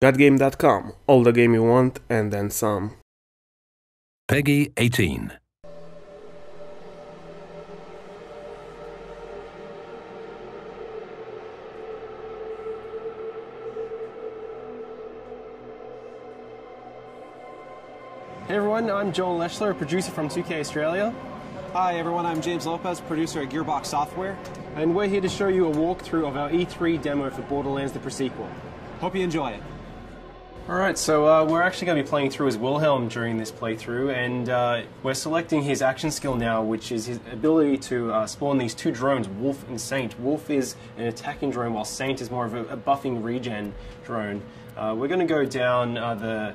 Gatgame.com, all the game you want and then some. Peggy 18. Hey everyone, I'm Joel Leschler, a producer from 2K Australia. Hi everyone, I'm James Lopez, producer at Gearbox Software. And we're here to show you a walkthrough of our E3 demo for Borderlands the Pre-Sequel. Hope you enjoy it. Alright, so we're actually going to be playing through as Wilhelm during this playthrough, and we're selecting his action skill now, which is his ability to spawn these two drones, Wolf and Saint. Wolf is an attacking drone, while Saint is more of a buffing regen drone. We're going to go down the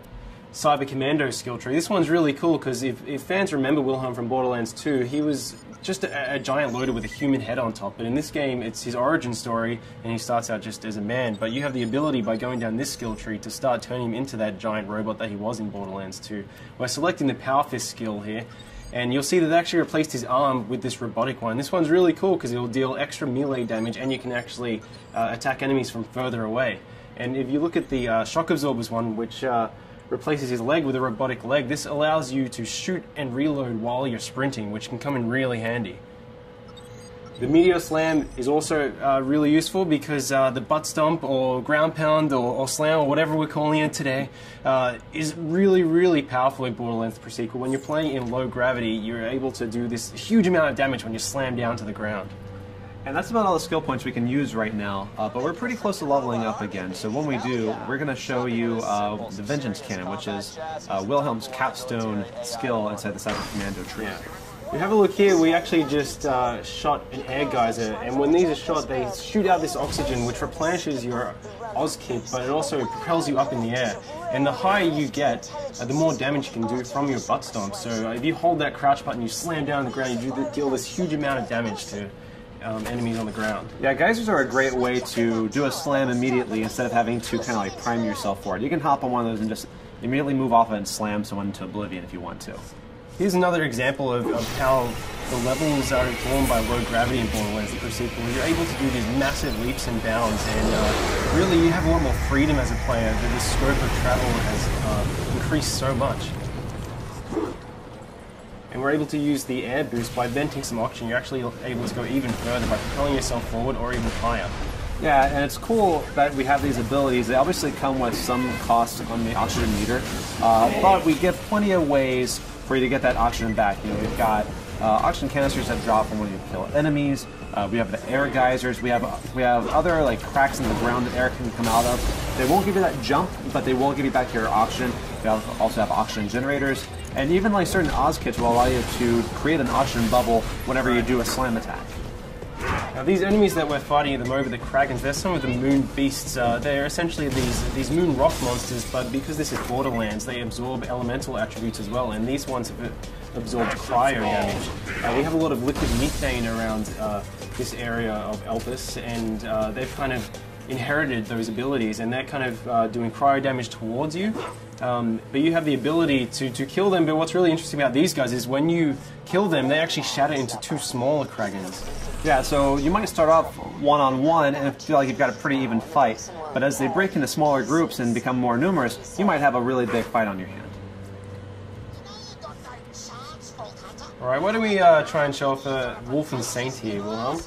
Cyber Commando skill tree. This one's really cool because if fans remember Wilhelm from Borderlands 2, he was just a giant loader with a human head on top. But in this game, it's his origin story, and he starts out just as a man. But you have the ability by going down this skill tree to start turning him into that giant robot that he was in Borderlands 2. We're selecting the Power Fist skill here, and you'll see that they actually replaced his arm with this robotic one. This one's really cool because it'll deal extra melee damage, and you can actually attack enemies from further away. And if you look at the Shock Absorbers one, which replaces his leg with a robotic leg, this allows you to shoot and reload while you're sprinting, which can come in really handy. The Meteor Slam is also really useful because the butt stomp or ground pound or slam or whatever we're calling it today is really powerful in Borderlands Pre-Sequel. When you're playing in low gravity, you're able to do this huge amount of damage when you slam down to the ground. And that's about all the skill points we can use right now, but we're pretty close to leveling up again. So when we do, we're going to show you the Vengeance Cannon, which is Wilhelm's capstone skill inside the Cyber Commando tree. Yeah. We have a look here, we actually just shot an air geyser, and when these are shot, they shoot out this oxygen which replenishes your Oz kit, but it also propels you up in the air. And the higher you get, the more damage you can do from your butt stomp. So if you hold that crouch button, you slam down on the ground, you deal this huge amount of damage to enemies on the ground. Yeah, geysers are a great way to do a slam immediately instead of having to kind of like prime yourself for it. You can hop on one of those and just immediately move off it and slam someone into oblivion if you want to. Here's another example of how the levels are informed by low gravity in Borderlands the Pre-Sequel. You're able to do these massive leaps and bounds, and really you have a lot more freedom as a player. The scope of travel has increased so much. And we're able to use the air boost by venting some oxygen. You're actually able to go even further by propelling yourself forward or even higher. Yeah, and it's cool that we have these abilities. They obviously come with some costs on the oxygen meter, but we get plenty of ways for you to get that oxygen back. You know, we've got oxygen canisters that drop from when you kill enemies. We have the air geysers. We have other like cracks in the ground that air can come out of. They won't give you that jump, but they will give you back your oxygen. We also have oxygen generators. And even like certain Oz kits will allow you to create an oxygen bubble whenever you do a slam attack. Now these enemies that we're fighting at the moment, the Kragans, they're some of the moon beasts. They're essentially these moon rock monsters, but because this is Borderlands, they absorb elemental attributes as well, and these ones have absorbed cryo damage. We have a lot of liquid methane around this area of Elpis, and they've kind of inherited those abilities, and they're kind of doing cryo damage towards you. But you have the ability to kill them, but what's really interesting about these guys is when you kill them, they actually shatter into two smaller Kragans. Yeah, so you might start off one-on-one and feel like you've got a pretty even fight, but as they break into smaller groups and become more numerous, you might have a really big fight on your hand. Alright, why don't we try and show off Wolf and Saint here, Wilhelm?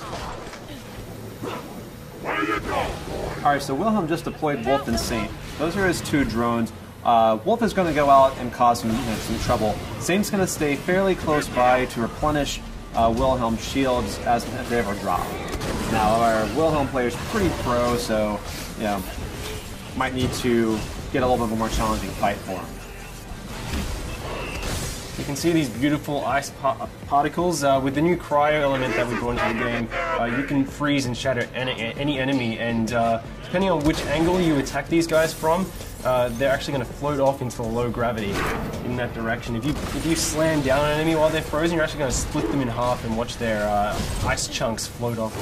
Alright, so Wilhelm just deployed Wolf and Saint. Those are his two drones. Wolf is going to go out and cause some trouble. Saint's going to stay fairly close by to replenish Wilhelm's shields as they ever drop. Now, our Wilhelm player is pretty pro, so you know, might need to get a little bit of a more challenging fight for him. You can see these beautiful ice particles. With the new cryo element that we brought into the game, you can freeze and shatter any enemy, and depending on which angle you attack these guys from, they're actually going to float off into low gravity in that direction. If you slam down an enemy while they're frozen, you're actually going to split them in half and watch their ice chunks float off.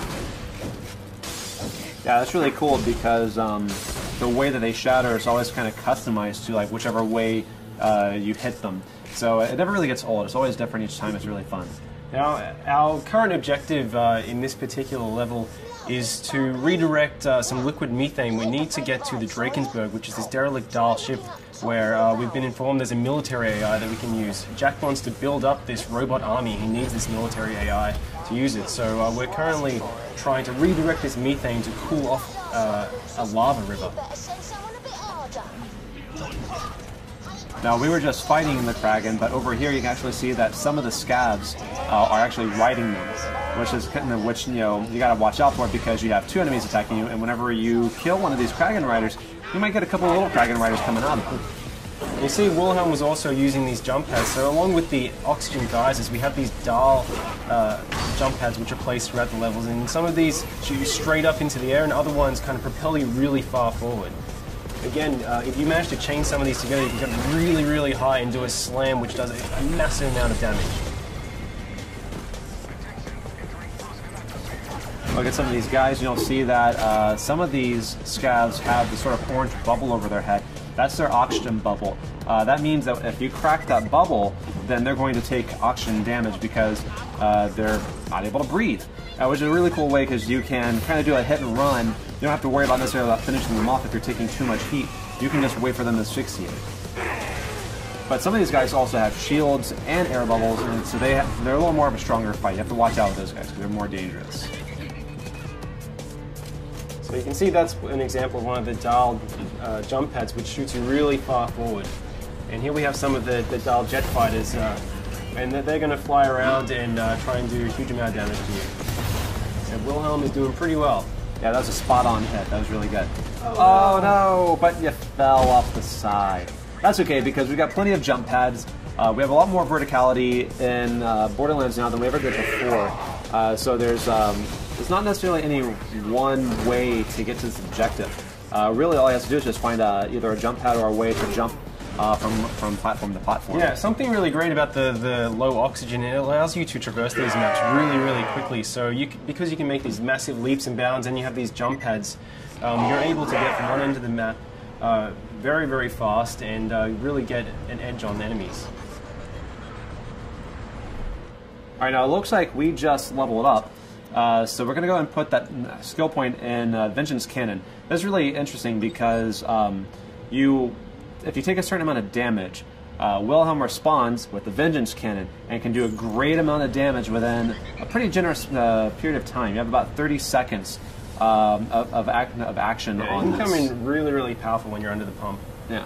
Yeah, that's really cool because the way that they shatter is always kind of customized to like whichever way you hit them. So it never really gets old. It's always different each time. It's really fun. Now, our current objective in this particular level is to redirect some liquid methane. We need to get to the Drakensberg, which is this derelict Dahl ship where we've been informed there's a military AI that we can use. Jack wants to build up this robot army. He needs this military AI to use it. So we're currently trying to redirect this methane to cool off a lava river. Now, we were just fighting the Kraken, but over here you can actually see that some of the scavs are actually riding them, which you know, you gotta watch out for because you have two enemies attacking you, and whenever you kill one of these Kraken riders, you might get a couple of little Kraken riders coming out. You see, Wilhelm was also using these jump pads, so along with the oxygen geysers, we have these Dahl jump pads which are placed throughout the levels, and some of these shoot you straight up into the air, and other ones kind of propel you really far forward. Again, if you manage to chain some of these together, you can get really, really high and do a slam, which does a massive amount of damage. Look at some of these guys, you'll see that some of these scavs have this sort of orange bubble over their head. That's their oxygen bubble. That means that if you crack that bubble, then they're going to take oxygen damage because they're not able to breathe. Which is a really cool way because you can kind of do a hit and run. You don't have to worry about necessarily about finishing them off if you're taking too much heat. You can just wait for them to asphyxiate. But some of these guys also have shields and air bubbles, and so they're a little more of a stronger fight. You have to watch out with those guys because they're more dangerous. So you can see that's an example of one of the Dahl jump pads, which shoots you really far forward. And here we have some of the Dahl jet fighters, and they're going to fly around and try and do a huge amount of damage to you. So Wilhelm is doing pretty well. Yeah, that was a spot-on hit. That was really good. Oh no! But you fell off the side. That's okay because we've got plenty of jump pads. We have a lot more verticality in Borderlands now than we ever did before. So there's not necessarily any one way to get to this objective. Really, all he has to do is just find either a jump pad or a way to jump from platform to platform. Yeah, something really great about the low oxygen, it allows you to traverse these maps really, really quickly. So because you can make these massive leaps and bounds and you have these jump pads, you're able to get from one end of the map very, very fast and really get an edge on enemies. Alright, now it looks like we just leveled up. So we're going to go and put that skill point in Vengeance Cannon. That's really interesting because if you take a certain amount of damage, Wilhelm responds with the Vengeance Cannon and can do a great amount of damage within a pretty generous period of time. You have about 30 seconds of action on this. It can come in really, really powerful when you're under the pump. Yeah.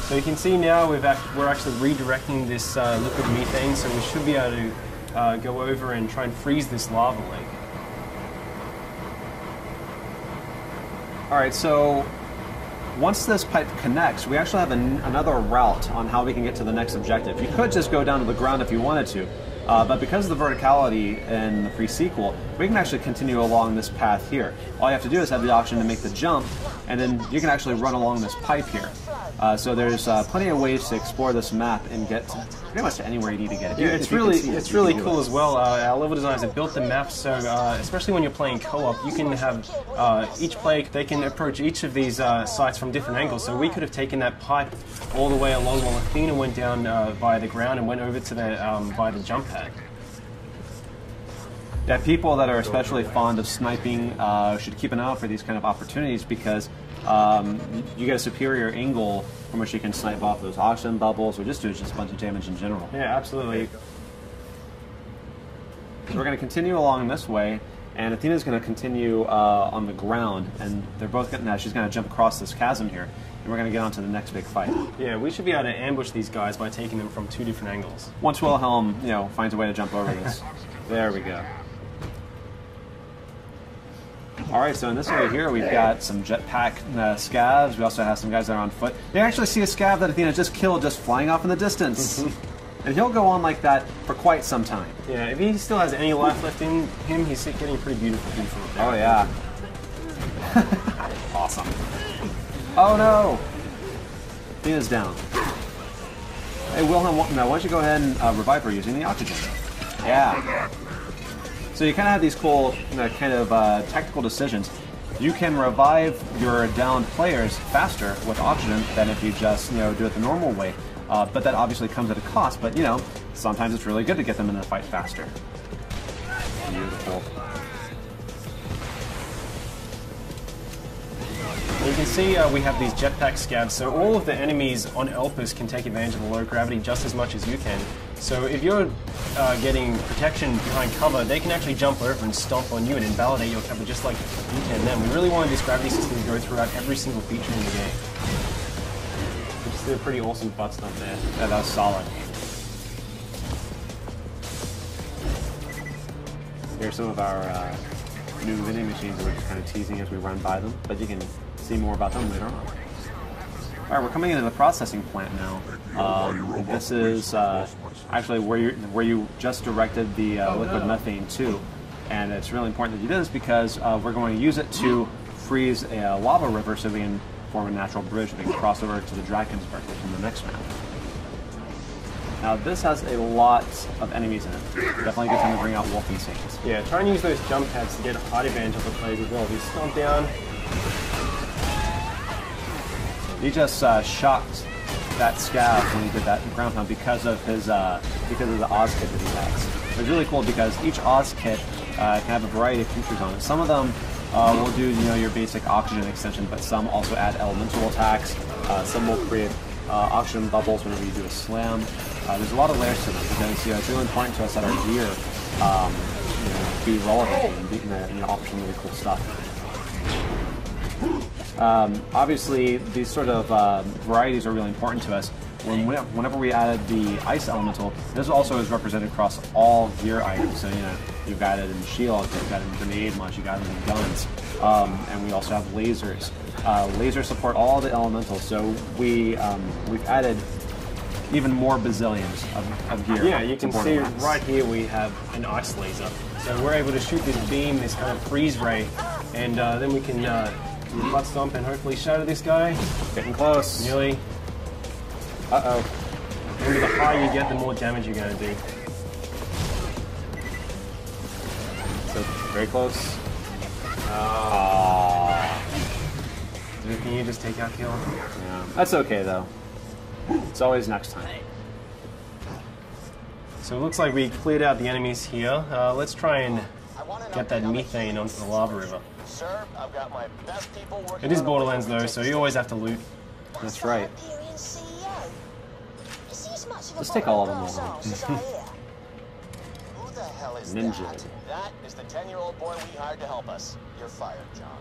So you can see now we're actually redirecting this liquid methane, so we should be able to go over and try and freeze this lava lake. Alright, so once this pipe connects, we actually have another route on how we can get to the next objective. You could just go down to the ground if you wanted to, but because of the verticality in the pre-sequel, we can actually continue along this path here. All you have to do is have the option to make the jump, and then you can actually run along this pipe here. So there's plenty of ways to explore this map and get pretty much to anywhere you need to get. Yeah, it's really cool as well. Our level designers have built the map so, especially when you're playing co-op, you can have each player, they can approach each of these sites from different angles. So we could have taken that pipe all the way along while Athena went down by the ground and went over to the by the jump pad. Yeah, people that are especially fond of sniping should keep an eye out for these kind of opportunities because you get a superior angle from which you can snipe off those oxygen bubbles or just do just a bunch of damage in general. Yeah, absolutely. So we're going to continue along this way, and Athena's going to continue on the ground, and they're both getting that. She's going to jump across this chasm here, and we're going to get on to the next big fight. Yeah, we should be able to ambush these guys by taking them from two different angles. Once Wilhelm, finds a way to jump over this. There we go. Alright, so in this area here, we've got some jetpack scavs. We also have some guys that are on foot. You actually see a scav that Athena just killed just flying off in the distance. And he'll go on like that for quite some time. Yeah, if he still has any life left in him, he's getting pretty beautiful up there. Oh, yeah. Awesome. Oh, no! Athena's down. Hey, Wilhelm, now why don't you go ahead and revive her using the oxygen? Yeah. So you kind of have these cool tactical decisions. You can revive your downed players faster with oxygen than if you just do it the normal way. But that obviously comes at a cost. But sometimes it's really good to get them in the fight faster. Beautiful. You can see we have these jetpack scabs, so all of the enemies on Elpis can take advantage of the low gravity just as much as you can. So if you're getting protection behind cover, they can actually jump over and stomp on you and invalidate your cover just like you can them. We really wanted this gravity system to go throughout every single feature in the game. We just did a pretty awesome butt stomp there. Yeah, that was solid. Here's some of our new vending machines that we're just kind of teasing as we run by them, but you can see more about them later on. All right, we're coming into the processing plant now. This is actually where you just directed the liquid methane to, and it's really important that you do this because we're going to use it to freeze a lava river so we can form a natural bridge and we can cross over to the Drakensberg from the next map. Now this has a lot of enemies in it. Definitely a good time to bring out Wolfensteins. Yeah, try and use those jump pads to get a height advantage of the players as well. If you stomp down. He just shocked that scav when he did that ground pound because of his because of the Oz kit that he has. It's really cool because each Oz kit can have a variety of features on it. Some of them will do your basic oxygen extension, but some also add elemental attacks. Some will create oxygen bubbles whenever you do a slam. There's a lot of layers to them because it's really important to us that our gear be relevant and offer some really cool stuff. Obviously, these sort of varieties are really important to us. Whenever we added the ice elemental, this also is represented across all gear items. So you've got it in shield, you've got it in grenade launch, you've got it in guns, and we also have lasers. Lasers support all the elementals, so we've added even more bazillions of gear. Yeah, you can see right here we have an ice laser. So we're able to shoot this beam, this kind of freeze ray, and then we can butt stomp and hopefully shatter this guy. Getting close. Nearly. Uh-oh. Remember, the higher you get, the more damage you're going to do. So, very close. Can you just take our kill? Yeah. That's okay, though. It's always next time. So it looks like we cleared out the enemies here. Let's try and get that methane onto the lava river. Sir, I've got my best people working. It is Borderlands though, so you always have to loot. That's right. Let's take all of them over. Who the hell is Ninja. that? That is the 10-year-old boy we hired to help us. You're fired, John.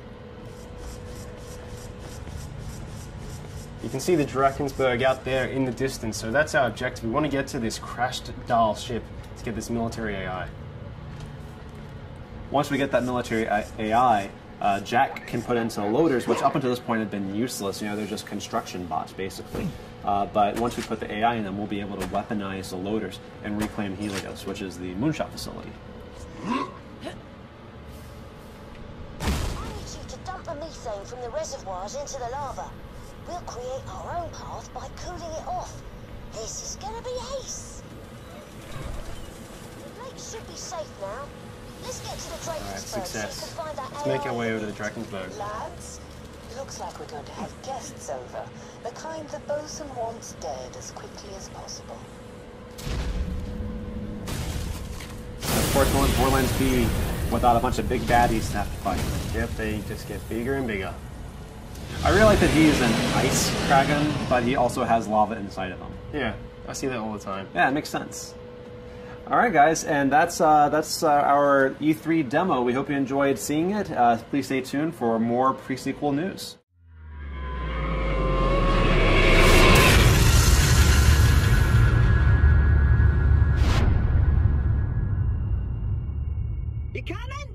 You can see the Drakensberg out there in the distance, so that's our objective. We want to get to this crashed Dahl ship to get this military AI. Once we get that military AI, Jack can put into loaders, which up until this point have been useless. They're just construction bots, basically. But once we put the AI in them, we'll be able to weaponize the loaders and reclaim Helios, which is the moonshot facility. I need you to dump the methane from the reservoirs into the lava. We'll create our own path by cooling it off. This is gonna be ace. The lake should be safe now. Let's get to the Drakensberg. Alright, success. So you can find that Let's make our way over to the Drakensberg. Lads, looks like we're going to have guests over. The kind the bosun wants dead as quickly as possible. Of course, won't Borderlands be without a bunch of big baddies to have to fight? Yep, they just get bigger and bigger. I really like that he's an ice dragon, but he also has lava inside of him. Yeah, I see that all the time. Yeah, it makes sense. All right, guys, and that's our E3 demo. We hope you enjoyed seeing it. Please stay tuned for more pre-sequel news. You coming?